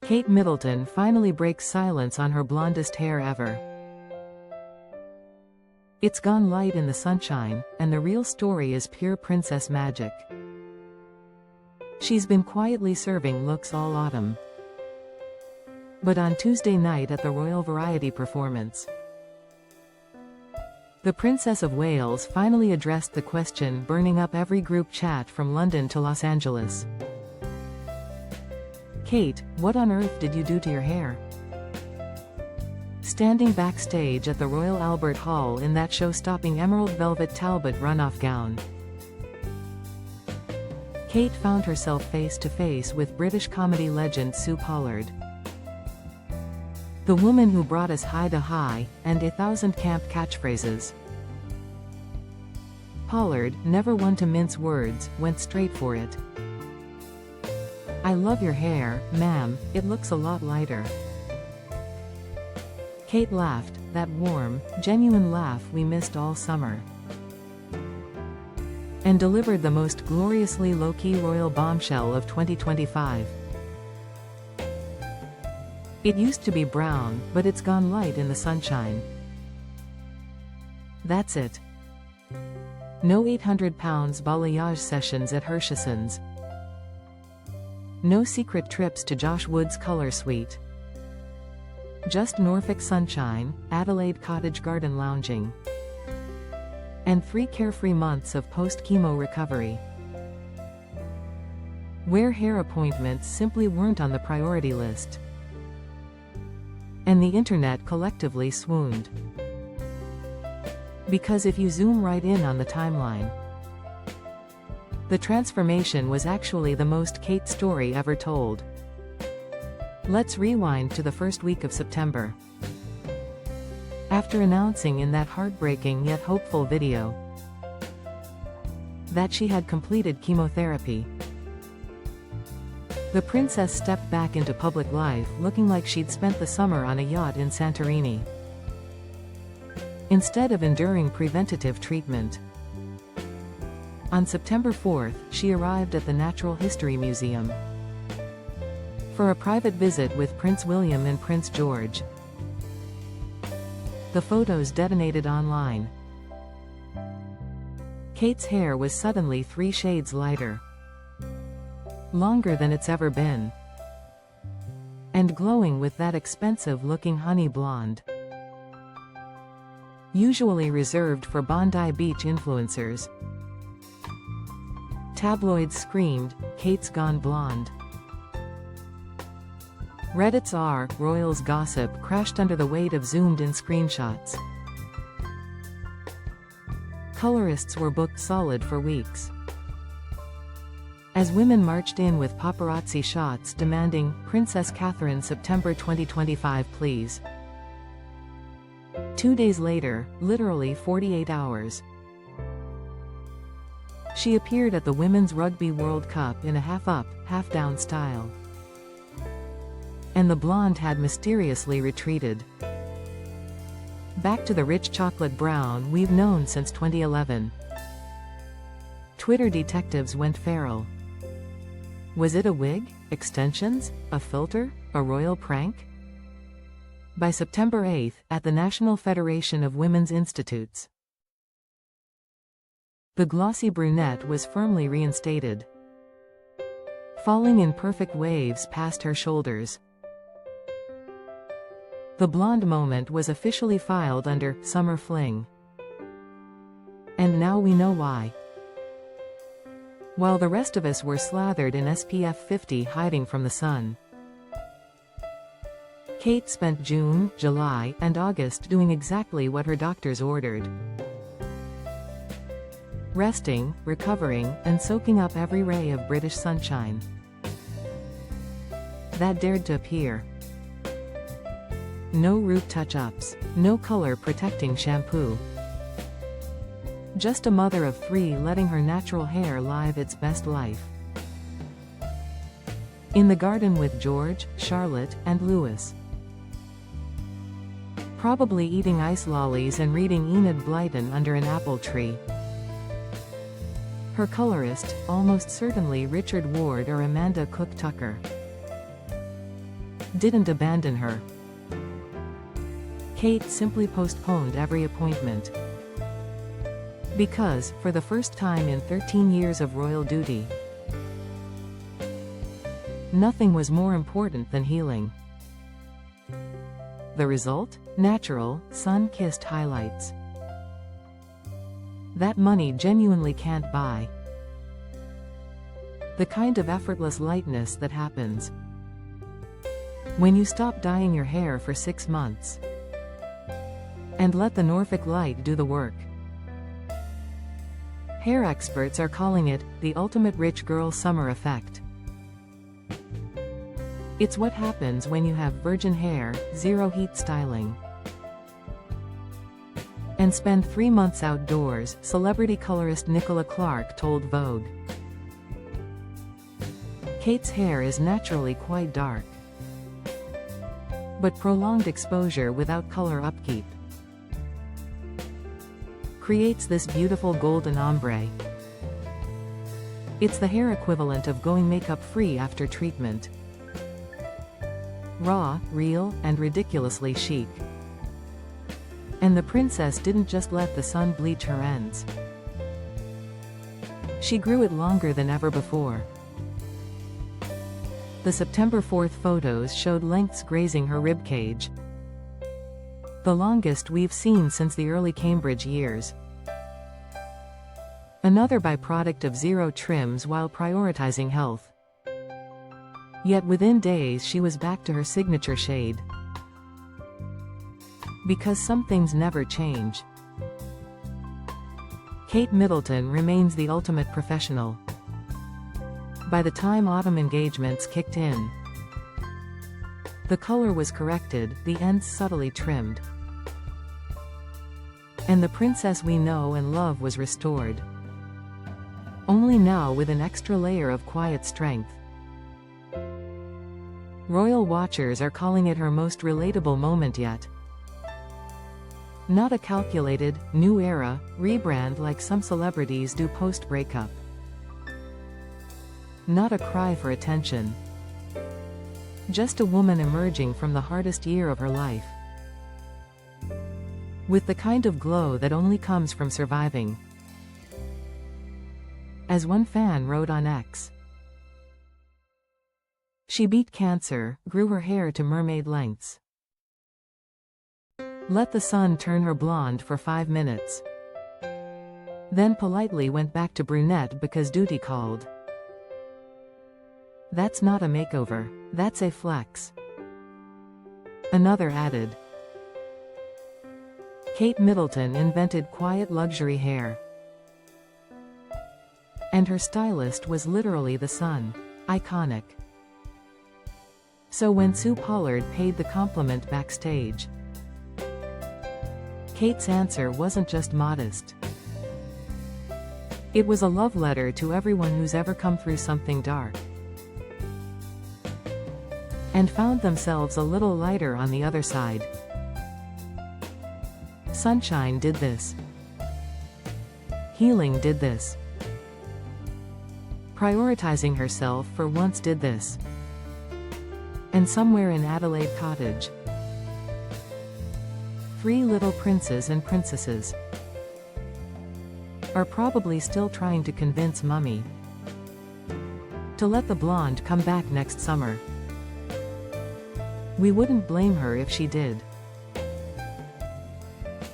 Kate Middleton finally breaks silence on her blondest hair ever. It's gone light in the sunshine, and the real story is pure princess magic. She's been quietly serving looks all autumn. But on Tuesday night at the Royal Variety performance, the Princess of Wales finally addressed the question burning up every group chat from London to Los Angeles. "Kate, what on earth did you do to your hair?" Standing backstage at the Royal Albert Hall in that show-stopping emerald velvet Talbot runoff gown, Kate found herself face-to-face with British comedy legend Sue Pollard. The woman who brought us high to high, and 1,000 camp catchphrases. Pollard, never one to mince words, went straight for it. "I love your hair, ma'am, it looks a lot lighter." Kate laughed, that warm, genuine laugh we missed all summer, and delivered the most gloriously low-key royal bombshell of 2025. "It used to be brown, but it's gone light in the sunshine. That's it. No 800-pound balayage sessions at Hersheson's. No secret trips to Josh Wood's Color Suite. Just Norfolk sunshine, Adelaide cottage garden lounging, and 3 carefree months of post-chemo recovery, where hair appointments simply weren't on the priority list." And the internet collectively swooned. Because if you zoom right in on the timeline, the transformation was actually the most Kate story ever told. Let's rewind to the first week of September. After announcing in that heartbreaking yet hopeful video that she had completed chemotherapy, the princess stepped back into public life looking like she'd spent the summer on a yacht in Santorini, instead of enduring preventative treatment. On September 4th, she arrived at the Natural History Museum for a private visit with Prince William and Prince George. The photos detonated online. Kate's hair was suddenly 3 shades lighter, longer than it's ever been, and glowing with that expensive-looking honey blonde, usually reserved for Bondi Beach influencers. Tabloids screamed, "Kate's gone blonde." Reddit's Royals gossip crashed under the weight of zoomed-in screenshots. Colorists were booked solid for weeks, as women marched in with paparazzi shots demanding, "Princess Catherine September 2025 please." 2 days later, literally 48 hours, she appeared at the Women's Rugby World Cup in a half-up, half-down style, and the blonde had mysteriously retreated back to the rich chocolate brown we've known since 2011. Twitter detectives went feral. Was it a wig, extensions, a filter, a royal prank? By September 8th, at the National Federation of Women's Institutes, the glossy brunette was firmly reinstated, falling in perfect waves past her shoulders. The blonde moment was officially filed under Summer Fling. And now we know why. While the rest of us were slathered in SPF 50 hiding from the sun, Kate spent June, July, and August doing exactly what her doctors ordered: resting, recovering, and soaking up every ray of British sunshine that dared to appear. No root touch-ups, no color-protecting shampoo. Just a mother of 3 letting her natural hair live its best life. In the garden with George, Charlotte, and Louis. Probably eating ice lollies and reading Enid Blyton under an apple tree. Her colorist, almost certainly Richard Ward or Amanda Cook Tucker. didn't abandon her. Kate simply postponed every appointment. Because, for the first time in 13 years of royal duty, nothing was more important than healing. The result? Natural, sun-kissed highlights. That money genuinely can't buy. The kind of effortless lightness that happens when you stop dyeing your hair for 6 months and let the Norfolk light do the work. Hair experts are calling it the ultimate rich girl summer effect. It's what happens when you have virgin hair, zero heat styling, and spend 3 months outdoors, celebrity colorist Nicola Clark told Vogue. Kate's hair is naturally quite dark, but prolonged exposure without color upkeep creates this beautiful golden ombre. It's the hair equivalent of going makeup-free after treatment. Raw, real, and ridiculously chic. And the princess didn't just let the sun bleach her ends. She grew it longer than ever before. The September 4th photos showed lengths grazing her ribcage, the longest we've seen since the early Cambridge years. Another byproduct of zero trims while prioritizing health. Yet within days she was back to her signature shade. Because some things never change. Kate Middleton remains the ultimate professional. By the time autumn engagements kicked in, the color was corrected, the ends subtly trimmed, and the princess we know and love was restored. Only now with an extra layer of quiet strength. Royal watchers are calling it her most relatable moment yet. Not a calculated, new era, rebrand like some celebrities do post-breakup. Not a cry for attention. Just a woman emerging from the hardest year of her life, with the kind of glow that only comes from surviving. As one fan wrote on X, she beat cancer, grew her hair to mermaid lengths, let the sun turn her blonde for 5 minutes, then politely went back to brunette because duty called. That's not a makeover, that's a flex. Another added. Kate Middleton invented quiet luxury hair, and her stylist was literally the sun. Iconic. So when Sue Pollard paid the compliment backstage, Kate's answer wasn't just modest. It was a love letter to everyone who's ever come through something dark and found themselves a little lighter on the other side. Sunshine did this. Healing did this. Prioritizing herself for once did this. And somewhere in Adelaide Cottage, 3 little princes and princesses are probably still trying to convince Mummy to let the blonde come back next summer. We wouldn't blame her if she did.